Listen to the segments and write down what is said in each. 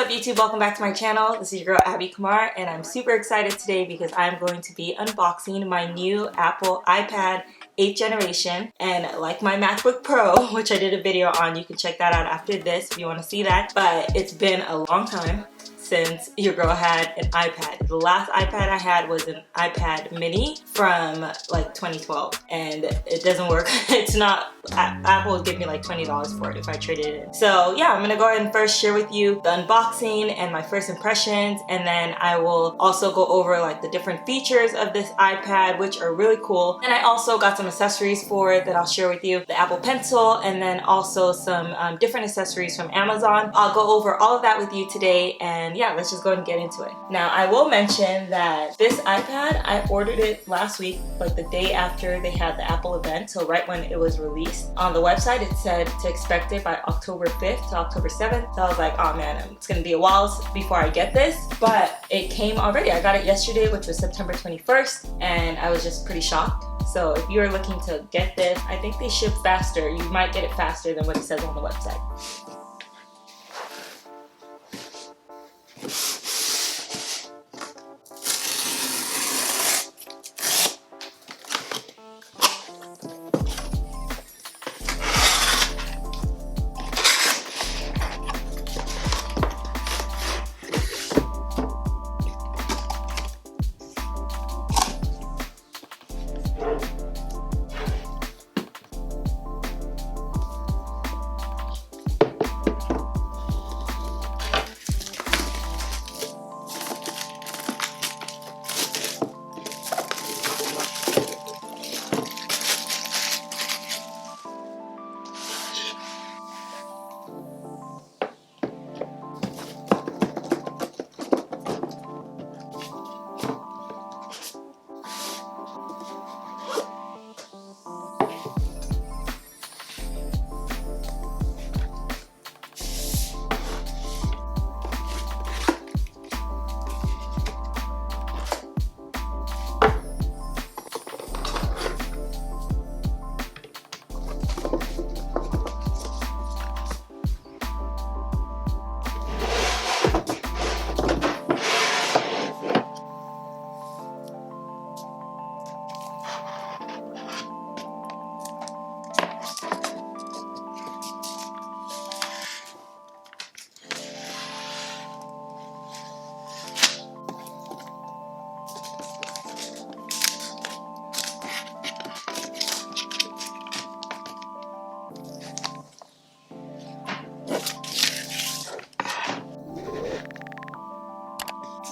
up YouTube? Welcome back to my channel. This is your girl Abby Kumar and I'm super excited today because I'm going to be unboxing my new Apple iPad 8th generation, and like my MacBook Pro, which I did a video on, you can check that out after this if you want to see that. But it's been a long time since your girl had an iPad. The last iPad I had was an iPad mini from like 2012 and it doesn't work. It's not, Apple would give me like $20 for it if I traded it in. So yeah, I'm gonna go ahead and first share with you the unboxing and my first impressions, and then I will also go over like the different features of this iPad, which are really cool. And I also got some accessories for it that I'll share with you. The Apple Pencil, and then also some different accessories from Amazon. I'll go over all of that with you today, and yeah, let's just go ahead and get into it. Now, I will mention that this iPad, I ordered it last week, like the day after they had the Apple event, so right when it was released. On the website, it said to expect it by October 5th to October 7th. So I was like, oh man, it's gonna be a while before I get this, but it came already. I got it yesterday, which was September 21st, and I was just pretty shocked. So if you're looking to get this, I think they ship faster. You might get it faster than what it says on the website.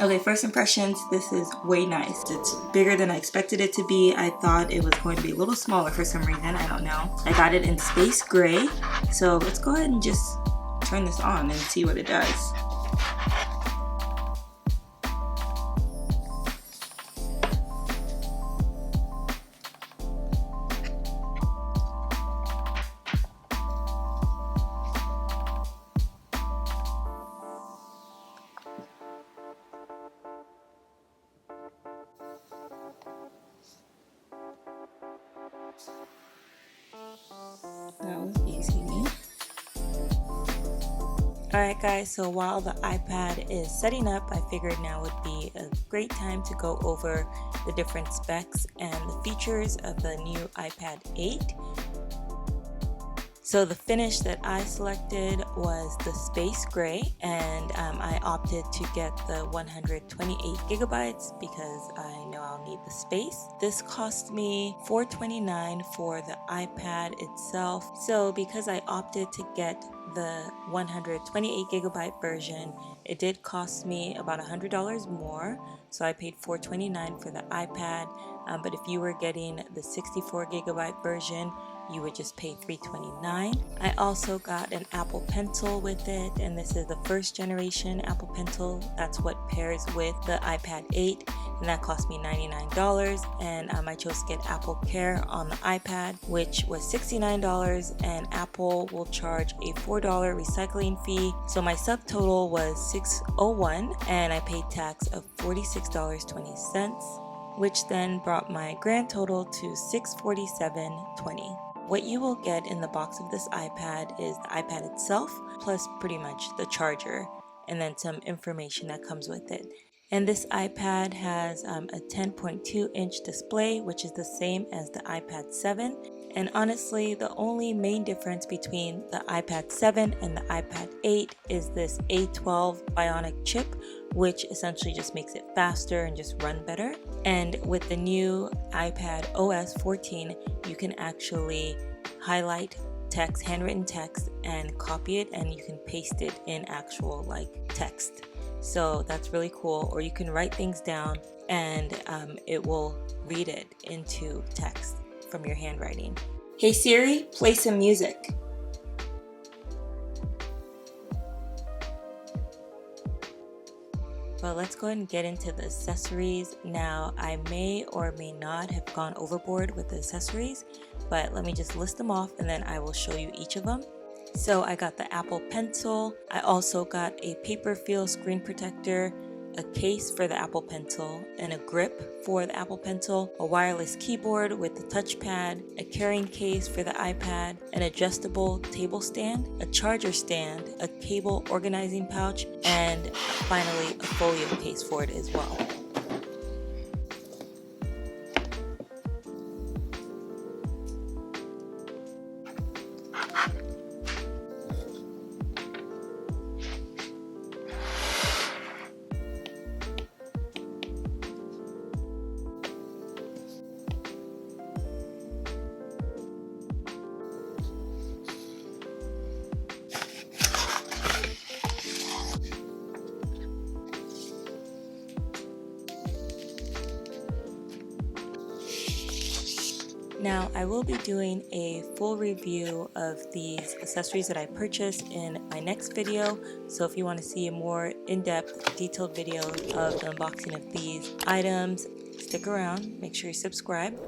Okay, first impressions, this is way nice. It's bigger than I expected it to be. I thought it was going to be a little smaller for some reason, I don't know. I got it in space gray, so let's go ahead and just turn this on and see what it does. That was easy. Alright guys, so while the iPad is setting up, I figured now would be a great time to go over the different specs and the features of the new iPad 8. So the finish that I selected was the space gray, and I opted to get the 128 gigabytes because I know I'll need the space. This cost me $429 for the iPad itself. So because I opted to get the 128 gigabyte version, it did cost me about $100 more. So I paid $429 for the iPad, but if you were getting the 64 gigabyte version, you would just pay $329. I also got an Apple Pencil with it, and this is the first generation Apple Pencil. That's what pairs with the iPad 8, and that cost me $99. And I chose to get Apple Care on the iPad, which was $69, and Apple will charge a $4 recycling fee. So my subtotal was $601, and I paid tax of $46.20, which then brought my grand total to $647.20. What you will get in the box of this iPad is the iPad itself, plus pretty much the charger. and then some information that comes with it. And this iPad has a 10.2-inch display, which is the same as the iPad 7. And honestly, the only main difference between the iPad 7 and the iPad 8 is this A12 Bionic chip, which essentially just makes it faster and just run better. And with the new iPad OS 14, you can actually highlight text, handwritten text, and copy it, and you can paste it in actual like text. So that's really cool. Or you can write things down and it will read it into text from your handwriting. Hey Siri, play some music. Well, let's go ahead and get into the accessories. Now, I may or may not have gone overboard with the accessories, but let me just list them off and then I will show you each of them. So I got the Apple Pencil. I also got a paper feel screen protector, a case for the Apple Pencil, and a grip for the Apple Pencil, a wireless keyboard with the touchpad, a carrying case for the iPad, an adjustable table stand, a charger stand, a cable organizing pouch, and finally a folio case for it as well. Now, I will be doing a full review of these accessories that I purchased in my next video. So if you want to see a more in-depth, detailed video of the unboxing of these items, stick around, make sure you subscribe.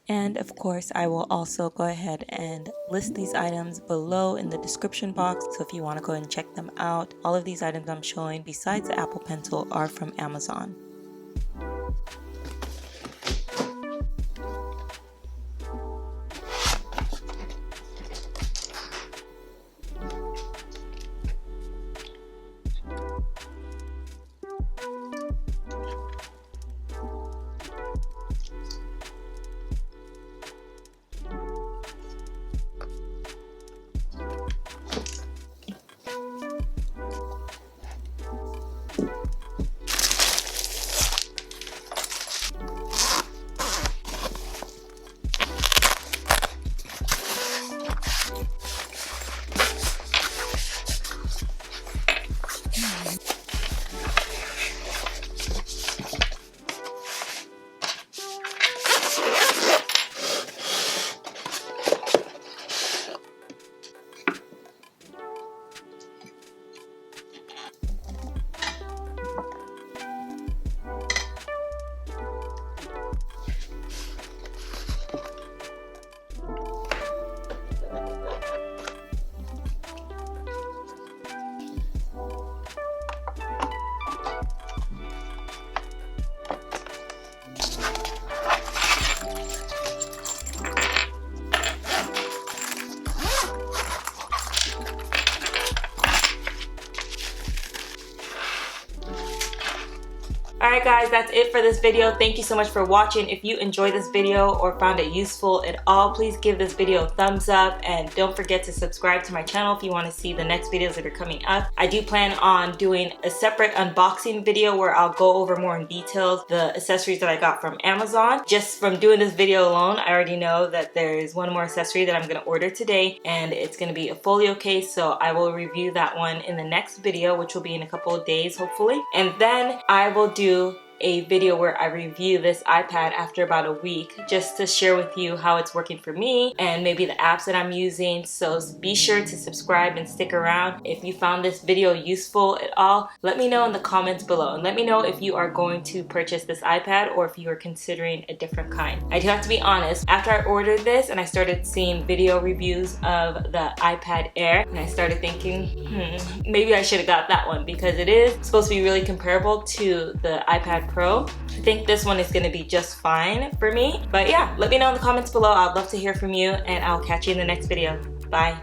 And of course, I will also go ahead and list these items below in the description box. So if you want to go and check them out, all of these items I'm showing besides the Apple Pencil are from Amazon. Alright guys, that's it for this video. Thank you so much for watching. If you enjoyed this video or found it useful at all, please give this video a thumbs up and don't forget to subscribe to my channel if you want to see the next videos that are coming up. I do plan on doing a separate unboxing video where I'll go over more in details the accessories that I got from Amazon. Just from doing this video alone, I already know that there is one more accessory that I'm going to order today, and it's going to be a folio case, so I will review that one in the next video, which will be in a couple of days hopefully. And then I will do a video where I review this iPad after about a week, just to share with you how it's working for me and maybe the apps that I'm using. So be sure to subscribe and stick around. If you found this video useful at all, let me know in the comments below, and let me know if you are going to purchase this iPad or if you are considering a different kind. I do have to be honest, after I ordered this and I started seeing video reviews of the iPad Air, and I started thinking, maybe I should have got that one because it is supposed to be really comparable to the iPad Pro. I think this one is going to be just fine for me. But yeah, let me know in the comments below. I'd love to hear from you, and I'll catch you in the next video. Bye.